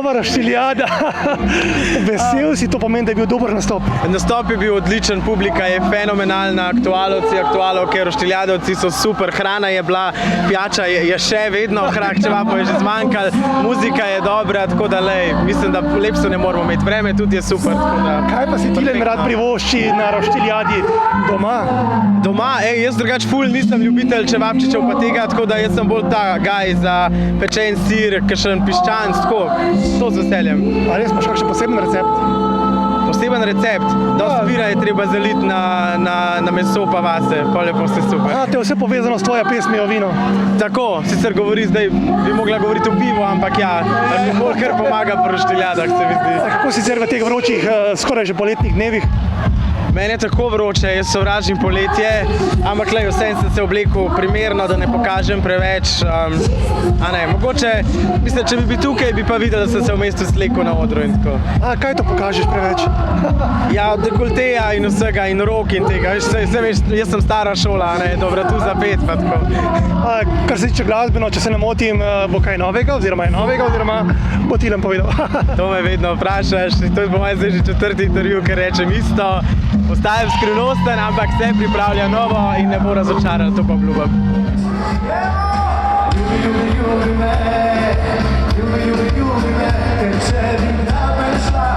Nova Roštiljada. Vesel si, to pomeni, da je bil dober nastop. Nastop je bil odličen, publika je fenomenalna, aktualovke, roštiljadovci so super, hrana je bila, pijača je še vedno, hrak čevapov je že zmanjkal, muzika je dobra, tako da mislim, da lepše ne moramo imeti, vreme tudi je super. Kaj pa si Tilen rad privošči na Roštiljadi doma? Doma, jaz drugač ful nisem ljubitelj čevapčičev pa tega, tako da jaz sem bolj ta gaj za pečen sir, kakšen piščanc, tako, to z veseljem. A res imaš kakšen poseben recept? Poseben recept, dosti vira je treba zaliti na meso pa vase, pol je pa vse super. To je vse povezano s tvojo pesmijo Vino. Tako, sicer govori zdaj, bi mogla govoriti o pivu, ampak ja, alkohol kar pomaga pri roštiljadah, se mi zdi. Kako sicer v teh vročih, skoraj že poletnih dnevih? Meni je tako vroče, jaz sovražim poletje, ampak vsem sem se oblekel primerno, da ne pokažem preveč. Mogoče, mislim, če bi bil tukaj, bi pa videl, da sem se v mestu slekel na odru in tako. Kaj to pokažeš preveč? Ja, dekolteja in vsega, in rok in tega, veš, jaz sem stara šola, dobra, tu za pet pa tako. Kar se tiče glasbeno, če se ne motim, bo kaj novega, oziroma bo Tilen povedal? To me vedno vprašaš, to je po mojem zdaj že četrti intervju, ker rečem isto. Ostajam skrivnosten, ampak se pripravlja novo in ne bo razočaran, to pa obljubim. Ljubi me, ker če bi name šla,